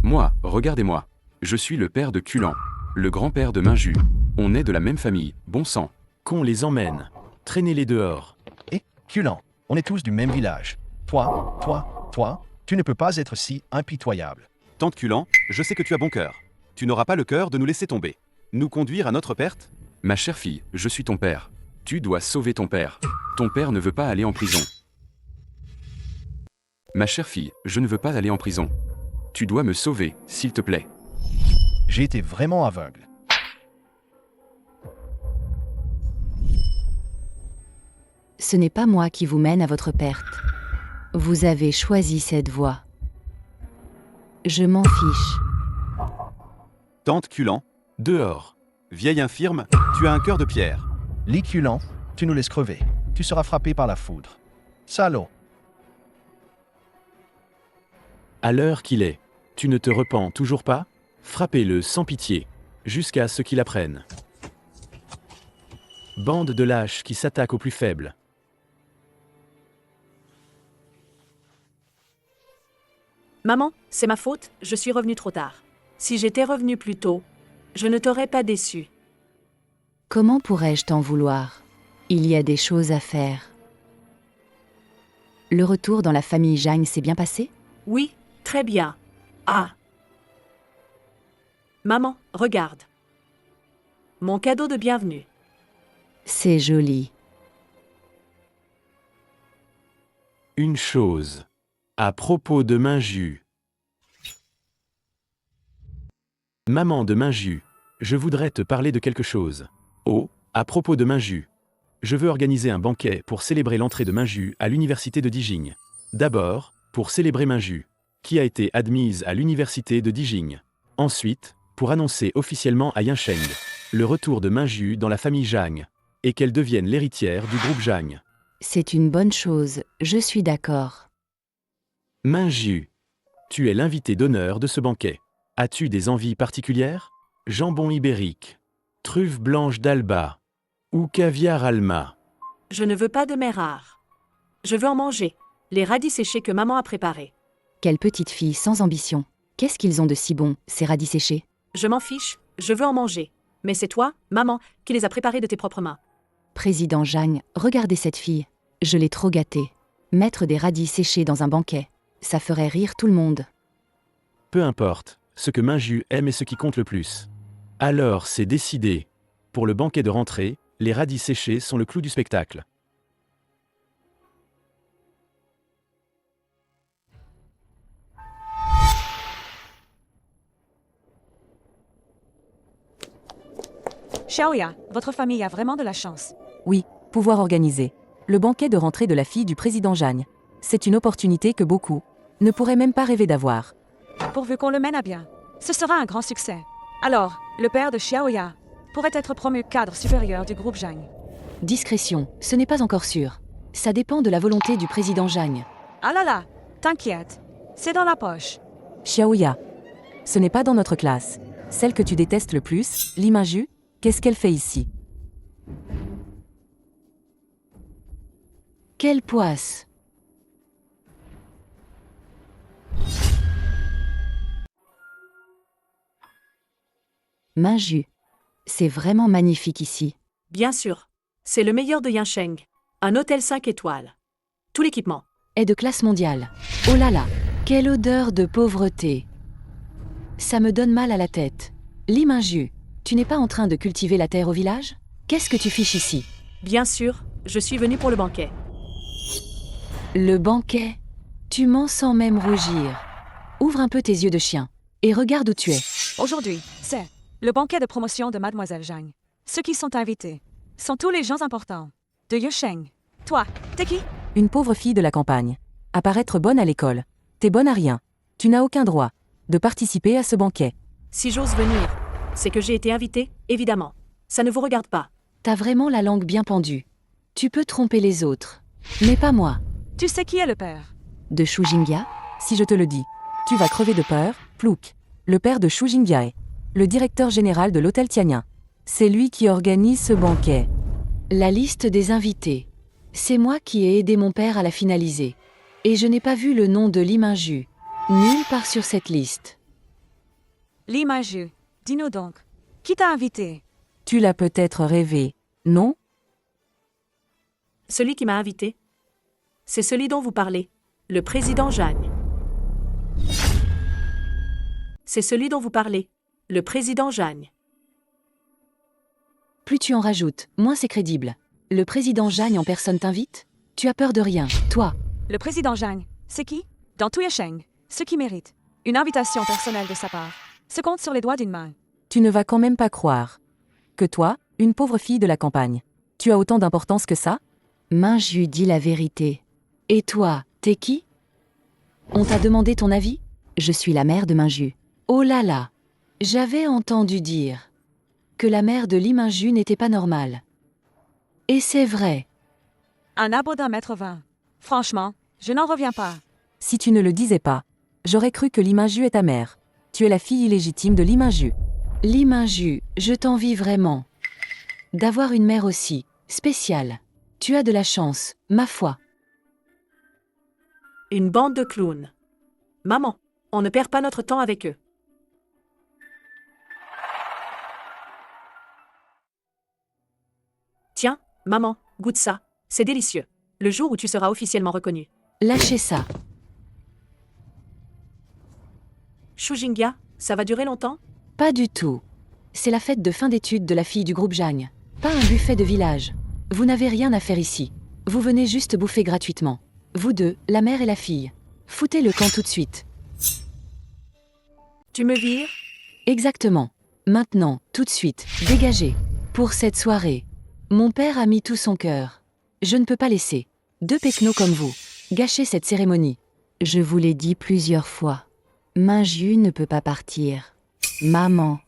Moi, regardez-moi. Je suis le père de Kulan, le grand-père de Minju. On est de la même famille, bon sang. Qu'on les emmène. Traînez-les dehors. Et, Kulan, on est tous du même village. Toi, tu ne peux pas être si impitoyable. Tante Kulan, je sais que tu as bon cœur. Tu n'auras pas le cœur de nous laisser tomber. Nous conduire à notre perte? Ma chère fille, je suis ton père. Tu dois sauver ton père. Ton père ne veut pas aller en prison. Ma chère fille, je ne veux pas aller en prison. Tu dois me sauver, s'il te plaît. J'ai été vraiment aveugle. Ce n'est pas moi qui vous mène à votre perte. Vous avez choisi cette voie. Je m'en fiche. Tante Culan, dehors. Vieille infirme, tu as un cœur de pierre. Liculant, tu nous laisses crever. Tu seras frappé par la foudre. Salaud. À l'heure qu'il est, tu ne te repens toujours pas? Frappez-le sans pitié, jusqu'à ce qu'il apprenne. Bande de lâches qui s'attaquent aux plus faibles. Maman, c'est ma faute, je suis revenue trop tard. Si j'étais revenue plus tôt, je ne t'aurais pas déçue. Comment pourrais-je t'en vouloir? Il y a des choses à faire. Le retour dans la famille Jagne s'est bien passé? Oui, très bien. Ah. Maman, regarde. Mon cadeau de bienvenue. C'est joli. Une chose. À propos de Minju. Maman de Minju, je voudrais te parler de quelque chose. Oh, à propos de Minju. Je veux organiser un banquet pour célébrer l'entrée de Minju à l'université de Dijing. D'abord, pour célébrer Minju, qui a été admise à l'université de Dijing. Ensuite, pour annoncer officiellement à Yinsheng le retour de Minju dans la famille Jagne, et qu'elle devienne l'héritière du groupe Jagne. C'est une bonne chose, je suis d'accord. Minju, tu es l'invité d'honneur de ce banquet. As-tu des envies particulières? Jambon ibérique, truffe blanche d'Alba, ou caviar Alma? Je ne veux pas de mets rares. Je veux en manger. Les radis séchés que maman a préparés. Quelle petite fille sans ambition. Qu'est-ce qu'ils ont de si bon, ces radis séchés? Je m'en fiche, je veux en manger. Mais c'est toi, maman, qui les a préparés de tes propres mains. Président Jagne, regardez cette fille. Je l'ai trop gâtée. Mettre des radis séchés dans un banquet, ça ferait rire tout le monde. Peu importe, ce que Minju aime est ce qui compte le plus. Alors c'est décidé. Pour le banquet de rentrée, les radis séchés sont le clou du spectacle. Xiaoya, votre famille a vraiment de la chance. Oui, pouvoir organiser le banquet de rentrée de la fille du président Jagne. C'est une opportunité que beaucoup ne pourraient même pas rêver d'avoir. Pourvu qu'on le mène à bien, ce sera un grand succès. Alors, le père de Xiaoya pourrait être promu cadre supérieur du groupe Jagne. Discrétion, ce n'est pas encore sûr. Ça dépend de la volonté du président Jagne. Ah là là, t'inquiète, c'est dans la poche. Xiaoya, ce n'est pas dans notre classe. Celle que tu détestes le plus, Li Minju, qu'est-ce qu'elle fait ici? Quelle poisse! Minju, c'est vraiment magnifique ici. Bien sûr, c'est le meilleur de Yinsheng. Un hôtel 5 étoiles. Tout l'équipement. Est de classe mondiale. Oh là là, quelle odeur de pauvreté! Ça me donne mal à la tête. Li Minju, tu n'es pas en train de cultiver la terre au village? Qu'est-ce que tu fiches ici? Bien sûr, je suis venue pour le banquet. Le banquet? Tu mens sans même rougir. Ouvre un peu tes yeux de chien et regarde où tu es. Aujourd'hui, c'est le banquet de promotion de Mademoiselle Jagne. Ceux qui sont invités sont tous les gens importants de Yinsheng. Toi, t'es qui? Une pauvre fille de la campagne. À paraître bonne à l'école. T'es bonne à rien. Tu n'as aucun droit de participer à ce banquet. Si j'ose venir, c'est que j'ai été invitée, évidemment. Ça ne vous regarde pas. T'as vraiment la langue bien pendue. Tu peux tromper les autres, mais pas moi. Tu sais qui est le père? De Shu Jinghia? Si je te le dis, tu vas crever de peur, Plouk. Le père de Shu Jinghia est le directeur général de l'hôtel Tianyin. C'est lui qui organise ce banquet. La liste des invités. C'est moi qui ai aidé mon père à la finaliser. Et je n'ai pas vu le nom de Li Minju. Nulle part sur cette liste. Li Minju, dis-nous donc, qui t'a invité? Tu l'as peut-être rêvé, non? Celui qui m'a invité, c'est celui dont vous parlez, le président Jagne. C'est celui dont vous parlez, le président Jagne. Plus tu en rajoutes, moins c'est crédible. Le président Jagne en personne t'invite? Tu as peur de rien, toi. Le président Jagne, c'est qui? Dans tout Yinsheng, ce qui mérite une invitation personnelle de sa part se compte sur les doigts d'une main. Tu ne vas quand même pas croire que toi, une pauvre fille de la campagne, tu as autant d'importance que ça? Minju dit la vérité. Et toi, t'es qui? On t'a demandé ton avis? Je suis la mère de Minju. Oh là là! J'avais entendu dire que la mère de Lee Minju n'était pas normale. Et c'est vrai. Un arbre d'1,20 m. Franchement, je n'en reviens pas. Si tu ne le disais pas, j'aurais cru que Lee Minju est ta mère. Tu es la fille illégitime de Lee Minju. Lee Minju, je t'envie vraiment. D'avoir une mère aussi spéciale. Tu as de la chance, ma foi. Une bande de clowns. Maman, on ne perd pas notre temps avec eux. Tiens, maman, goûte ça. C'est délicieux. Le jour où tu seras officiellement reconnue. Lâchez ça. Shujingia, ça va durer longtemps? Pas du tout. C'est la fête de fin d'études de la fille du groupe Jagne. Pas un buffet de village. Vous n'avez rien à faire ici. Vous venez juste bouffer gratuitement. Vous deux, la mère et la fille. Foutez le camp tout de suite. Tu me vires? Exactement. Maintenant, tout de suite, dégagez. Pour cette soirée. Mon père a mis tout son cœur. Je ne peux pas laisser deux pecnos comme vous gâcher cette cérémonie. Je vous l'ai dit plusieurs fois. Minju ne peut pas partir. Maman.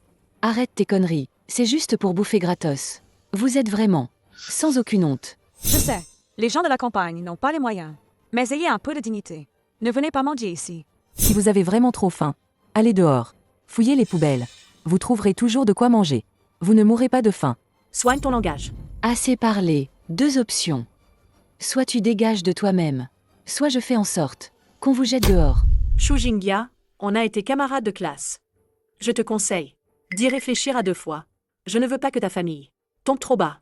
Arrête tes conneries. C'est juste pour bouffer gratos. Vous êtes vraiment sans aucune honte. Je sais, les gens de la campagne n'ont pas les moyens. Mais ayez un peu de dignité. Ne venez pas mendier ici. Si vous avez vraiment trop faim, allez dehors. Fouillez les poubelles. Vous trouverez toujours de quoi manger. Vous ne mourrez pas de faim. Soigne ton langage. Assez parlé. Deux options. Soit tu dégages de toi-même, soit je fais en sorte qu'on vous jette dehors. Shujingia, on a été camarades de classe. Je te conseille d'y réfléchir à 2 fois. Je ne veux pas que ta famille tombe trop bas.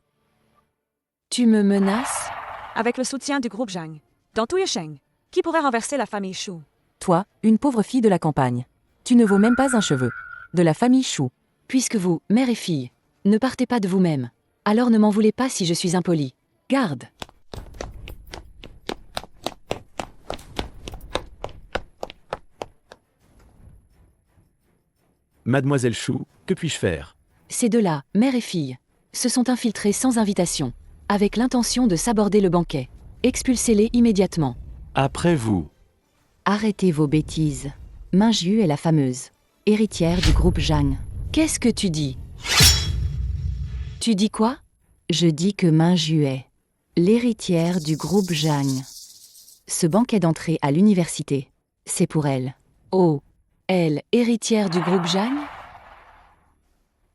Tu me menaces? Avec le soutien du groupe Jagne. Dans tout Yusheng, qui pourrait renverser la famille Shu? Toi, une pauvre fille de la campagne. Tu ne vaux même pas un cheveu. De la famille Shu. Puisque vous, mère et fille, ne partez pas de vous-même, alors ne m'en voulez pas si je suis impoli. Garde! Mademoiselle Chou, que puis-je faire? Ces deux-là, mère et fille, se sont infiltrés sans invitation, avec l'intention de saborder le banquet. Expulsez-les immédiatement. Après vous. Arrêtez vos bêtises. Minju est la fameuse héritière du groupe Jagne. Qu'est-ce que tu dis? Tu dis quoi? Je dis que Minju est l'héritière du groupe Jagne. Ce banquet d'entrée à l'université, c'est pour elle. Oh, elle, héritière du groupe Jagne?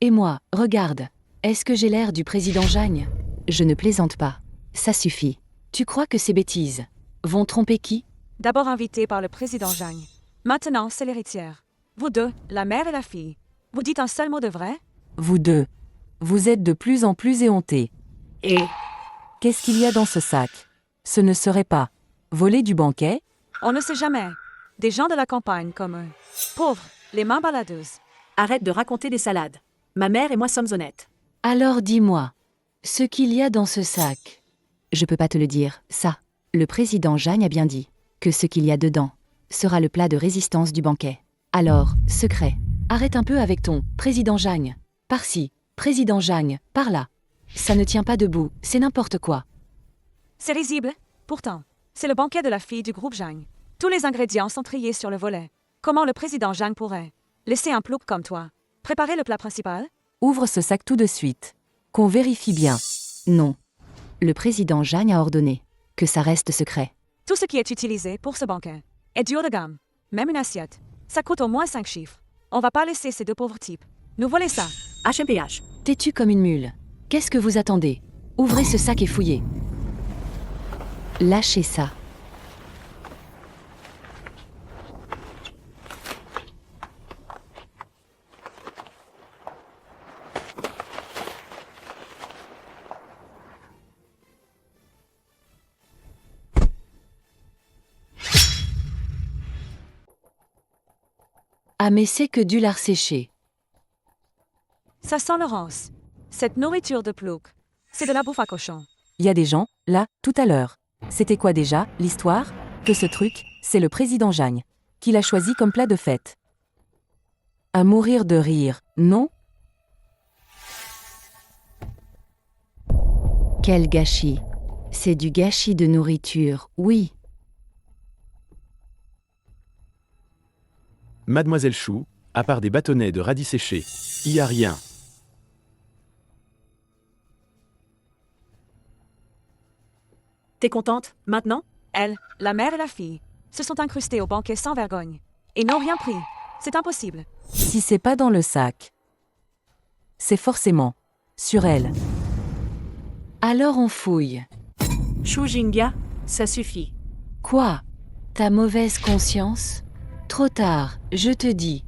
Et moi, regarde, est-ce que j'ai l'air du président Jagne? Je ne plaisante pas. Ça suffit. Tu crois que ces bêtises vont tromper qui? D'abord invitée par le président Jagne. Maintenant, c'est l'héritière. Vous deux, la mère et la fille. Vous dites un seul mot de vrai? Vous deux. Vous êtes de plus en plus éhontés. Et qu'est-ce qu'il y a dans ce sac? Ce ne serait pas voler du banquet? On ne sait jamais. Des gens de la campagne comme eux. Pauvres, les mains baladeuses. Arrête de raconter des salades. Ma mère et moi sommes honnêtes. Alors dis-moi, ce qu'il y a dans ce sac. Je peux pas te le dire, ça. Le président Jagne a bien dit que ce qu'il y a dedans sera le plat de résistance du banquet. Alors, secret. Arrête un peu avec ton président Jagne. Par-ci, président Jagne, par-là. Ça ne tient pas debout, c'est n'importe quoi. C'est risible. Pourtant, c'est le banquet de la fille du groupe Jagne. Tous les ingrédients sont triés sur le volet. Comment le président Jagne pourrait laisser un plouc comme toi préparer le plat principal? Ouvre ce sac tout de suite. Qu'on vérifie bien. Non. Le président Jagne a ordonné que ça reste secret. Tout ce qui est utilisé pour ce banquet est du haut de gamme. Même une assiette. Ça coûte au moins 5 chiffres. On va pas laisser ces deux pauvres types nous voler ça. HMPH. Têtu comme une mule. Qu'est-ce que vous attendez? Ouvrez ce sac et fouillez. Lâchez ça. Ah mais c'est que du lard séché. Ça sent Laurence. Cette nourriture de plouc, c'est de la bouffe à cochon. Il y a des gens, là, tout à l'heure. C'était quoi déjà, l'histoire? Que ce truc, c'est le président Jagne, qui l'a choisi comme plat de fête. À mourir de rire, non? Quel gâchis. C'est du gâchis de nourriture, oui. Mademoiselle Chou, à part des bâtonnets de radis séchés, y a rien. T'es contente, maintenant? Elle, la mère et la fille, se sont incrustées au banquet sans vergogne. Et n'ont rien pris. C'est impossible. Si c'est pas dans le sac, c'est forcément sur elle. Alors on fouille. Shu Jingya, ça suffit. Quoi? Ta mauvaise conscience? Trop tard, je te dis.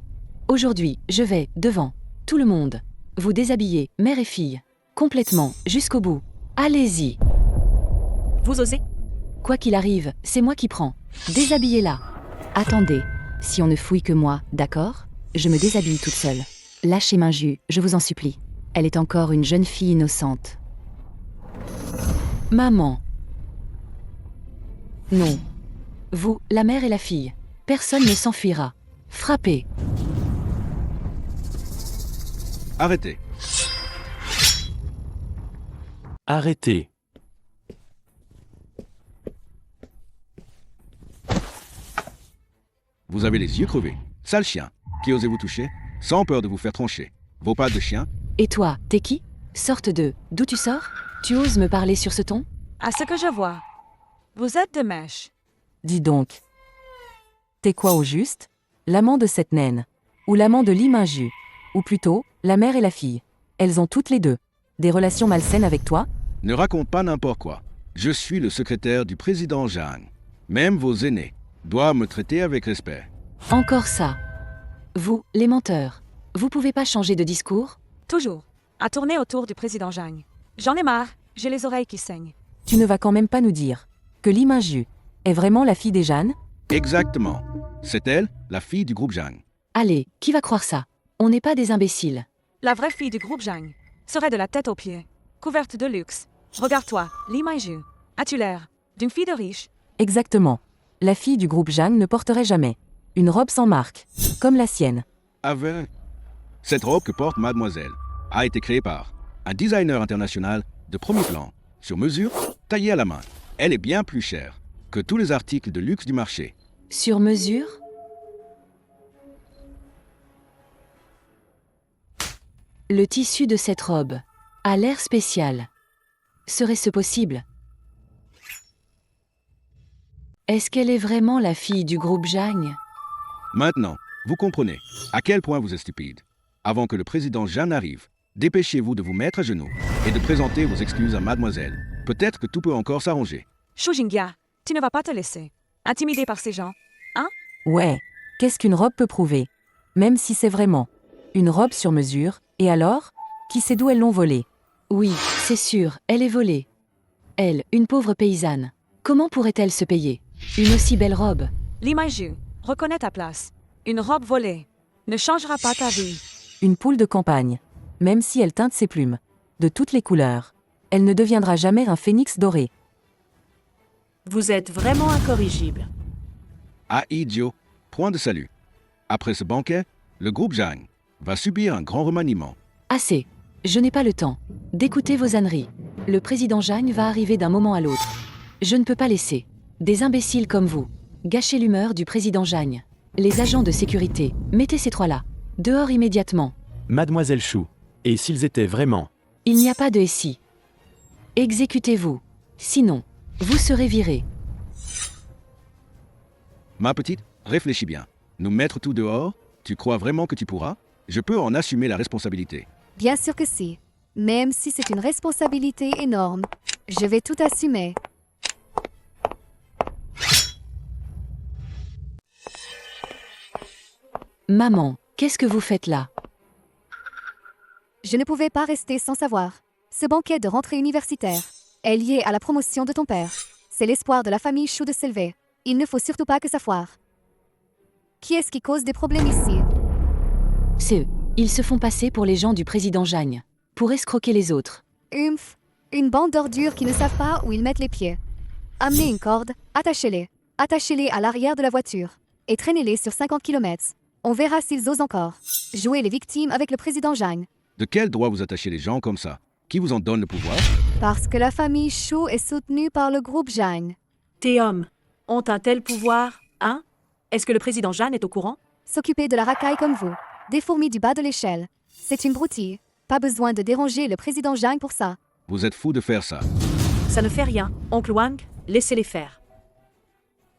Aujourd'hui, je vais, devant tout le monde, vous déshabiller, mère et fille, complètement, jusqu'au bout. Allez-y. Vous osez? Quoi qu'il arrive, c'est moi qui prends. Déshabillez-la. Attendez, si on ne fouille que moi, d'accord? Je me déshabille toute seule. Lâchez Minju, je vous en supplie. Elle est encore une jeune fille innocente. Maman. Non. Vous, la mère et la fille. Personne ne s'enfuira. Frappez. Arrêtez. Arrêtez. Vous avez les yeux crevés. Sale chien. Qui osez vous toucher? Sans peur de vous faire trancher. Vos pattes de chien? Et toi, t'es qui? Sorte de... D'où tu sors? Tu oses me parler sur ce ton? À ce que je vois, vous êtes de mèche. Dis donc. T'es quoi au juste? L'amant de cette naine? Ou l'amant de Li Minju? Ou plutôt, la mère et la fille? Elles ont toutes les deux des relations malsaines avec toi? Ne raconte pas n'importe quoi. Je suis le secrétaire du président Zhang. Même vos aînés doivent me traiter avec respect. Encore ça. Vous, les menteurs. Vous pouvez pas changer de discours? Toujours. À tourner autour du président Zhang. J'en ai marre, j'ai les oreilles qui saignent. Tu ne vas quand même pas nous dire que Li Minju est vraiment la fille des Jeanne? Exactement. C'est elle, la fille du groupe Zhang. Allez, qui va croire ça? On n'est pas des imbéciles. La vraie fille du groupe Zhang serait de la tête aux pieds, couverte de luxe. Regarde-toi, Li Minju. As-tu l'air d'une fille de riche? Exactement. La fille du groupe Zhang ne porterait jamais une robe sans marque, comme la sienne. Avec cette robe que porte mademoiselle a été créée par un designer international de premier plan, sur mesure, taillée à la main. Elle est bien plus chère que tous les articles de luxe du marché. Sur mesure? Le tissu de cette robe a l'air spécial. Serait-ce possible? Est-ce qu'elle est vraiment la fille du groupe Zhang? Maintenant, vous comprenez à quel point vous êtes stupide. Avant que le président Zhang n'arrive, dépêchez-vous de vous mettre à genoux et de présenter vos excuses à mademoiselle. Peut-être que tout peut encore s'arranger. Shu Jingya, tu ne vas pas te laisser intimider par ces gens, hein? Ouais, qu'est-ce qu'une robe peut prouver? Même si c'est vraiment une robe sur mesure, et alors? Qui sait d'où elles l'ont volée? Oui, c'est sûr, elle est volée. Elle, une pauvre paysanne. Comment pourrait-elle se payer une aussi belle robe? Li Minju, reconnais ta place. Une robe volée ne changera pas ta vie. Une poule de campagne. Même si elle teinte ses plumes de toutes les couleurs, elle ne deviendra jamais un phénix doré. Vous êtes vraiment incorrigible. Ah, idiot, point de salut. Après ce banquet, le groupe Zhang va subir un grand remaniement. Assez. Je n'ai pas le temps d'écouter vos âneries. Le président Zhang va arriver d'un moment à l'autre. Je ne peux pas laisser des imbéciles comme vous gâcher l'humeur du président Zhang. Les agents de sécurité, mettez ces trois-là dehors immédiatement. Mademoiselle Chou. Et s'ils étaient vraiment... Il n'y a pas de SI. Exécutez-vous. Sinon, vous serez viré. Ma petite, réfléchis bien. Nous mettre tout dehors? Tu crois vraiment que tu pourras? Je peux en assumer la responsabilité. Bien sûr que si. Même si c'est une responsabilité énorme, je vais tout assumer. Maman, qu'est-ce que vous faites là? Je ne pouvais pas rester sans savoir. Ce banquet de rentrée universitaire est lié à la promotion de ton père. C'est l'espoir de la famille Chou de s'élever. Il ne faut surtout pas que ça foire. Qui est-ce qui cause des problèmes ici? C'est eux. Ils se font passer pour les gens du président Zhang, pour escroquer les autres. Humph, une bande d'ordures qui ne savent pas où ils mettent les pieds. Amenez une corde, attachez-les. Attachez-les à l'arrière de la voiture. Et traînez-les sur 50 km. On verra s'ils osent encore jouer les victimes avec le président Zhang. De quel droit vous attachez les gens comme ça? Qui vous en donne le pouvoir? Parce que la famille Chou est soutenue par le groupe Zhang. Tes hommes ont un tel pouvoir, hein? Est-ce que le président Jeanne est au courant? S'occuper de la racaille comme vous. Des fourmis du bas de l'échelle. C'est une broutille. Pas besoin de déranger le président Zhang pour ça. Vous êtes fou de faire ça. Ça ne fait rien, oncle Wang, laissez-les faire.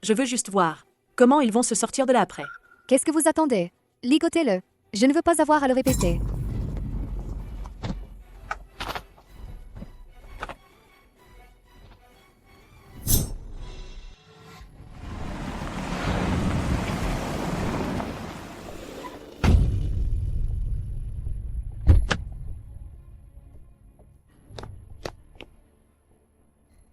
Je veux juste voir comment ils vont se sortir de là après. Qu'est-ce que vous attendez? Ligotez-le. Je ne veux pas avoir à le répéter.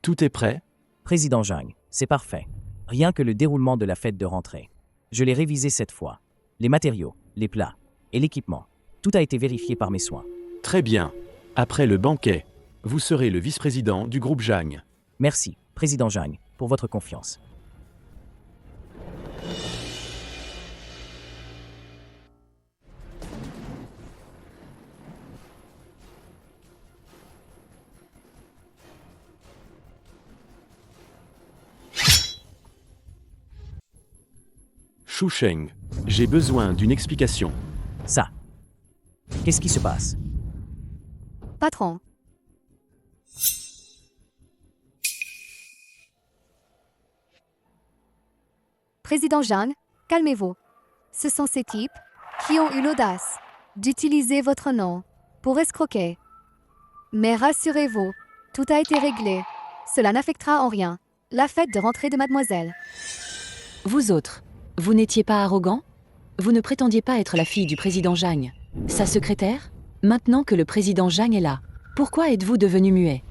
Tout est prêt? Président Zhang, c'est parfait. Rien que le déroulement de la fête de rentrée. Je l'ai révisé cette fois. Les matériaux, les plats et l'équipement. Tout a été vérifié par mes soins. Très bien. Après le banquet, vous serez le vice-président du groupe Zhang. Merci, Président Zhang, pour votre confiance. Shu Sheng, j'ai besoin d'une explication. Ça. Qu'est-ce qui se passe? Patron. Président Zhang, calmez-vous. Ce sont ces types qui ont eu l'audace d'utiliser votre nom pour escroquer. Mais rassurez-vous, tout a été réglé. Cela n'affectera en rien la fête de rentrée de mademoiselle. Vous autres, vous n'étiez pas arrogant? Vous ne prétendiez pas être la fille du président Zhang, sa secrétaire? Maintenant que le président Zhang est là, pourquoi êtes-vous devenu muet?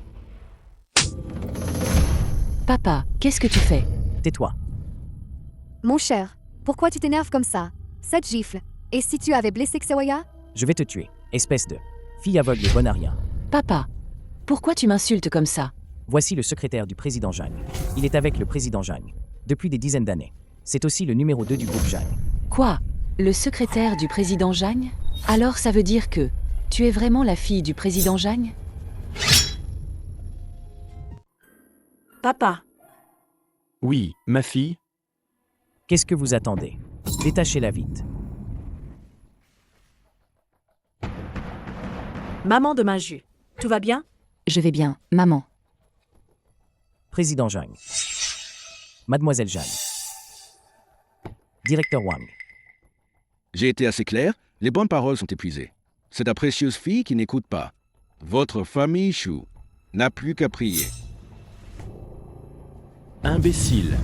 Papa, qu'est-ce que tu fais? Tais-toi. Mon cher, pourquoi tu t'énerves comme ça? Cette gifle. Et si tu avais blessé Xewaya? Je vais te tuer, espèce de fille aveugle et bonne à rien. Papa, pourquoi tu m'insultes comme ça? Voici le secrétaire du président Zhang. Il est avec le président Zhang depuis des dizaines d'années. C'est aussi le numéro 2 du groupe Zhang. Quoi? Le secrétaire du président Zhang? Alors ça veut dire que tu es vraiment la fille du président Zhang? Papa, Oui, ma fille? Qu'est-ce que vous attendez? Détachez-la vite. maman de Maju, tout va bien? Je vais bien, maman. Président Zhang. Mademoiselle Zhang. Directeur Wang. J'ai été assez clair, les bonnes paroles sont épuisées. C'est ta précieuse fille qui n'écoute pas. Votre famille Chou n'a plus qu'à prier. Imbécile.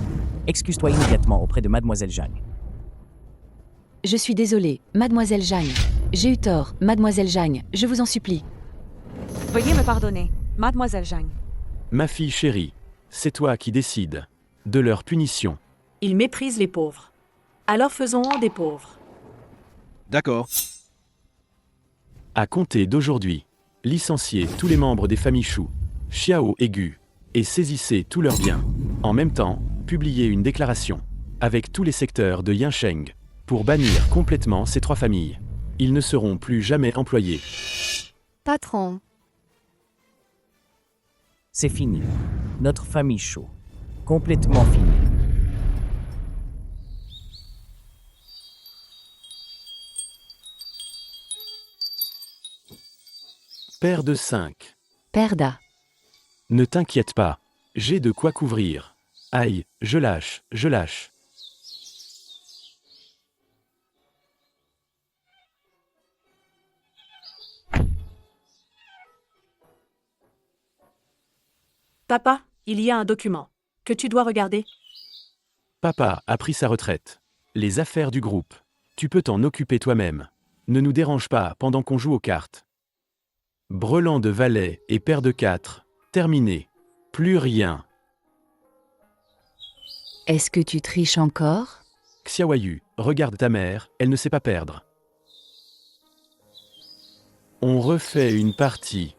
Excuse-toi immédiatement auprès de Mademoiselle Zhang. Je suis désolée, mademoiselle Zhang. J'ai eu tort, mademoiselle Zhang, je vous en supplie. Veuillez me pardonner, mademoiselle Zhang. Ma fille chérie, c'est toi qui décides de leur punition. Ils méprisent les pauvres. Alors faisons-en des pauvres. D'accord. À compter d'aujourd'hui, licenciez tous les membres des familles Chou, Xiao et Gu, et saisissez tous leurs biens. En même temps, publiez une déclaration avec tous les secteurs de Yansheng pour bannir complètement ces trois familles. Ils ne seront plus jamais employés. Patron. C'est fini. Notre famille Chou. Complètement fini. Père de 5. Perda. Ne t'inquiète pas, j'ai de quoi couvrir. Aïe, je lâche, je lâche. Papa, il y a un document que tu dois regarder. Papa a pris sa retraite. Les affaires du groupe. Tu peux t'en occuper toi-même. Ne nous dérange pas pendant qu'on joue aux cartes. Brelan de valet et paire de 4. Terminé. Plus rien. Est-ce que tu triches encore? Xiaoyu, regarde ta mère, elle ne sait pas perdre. On refait une partie.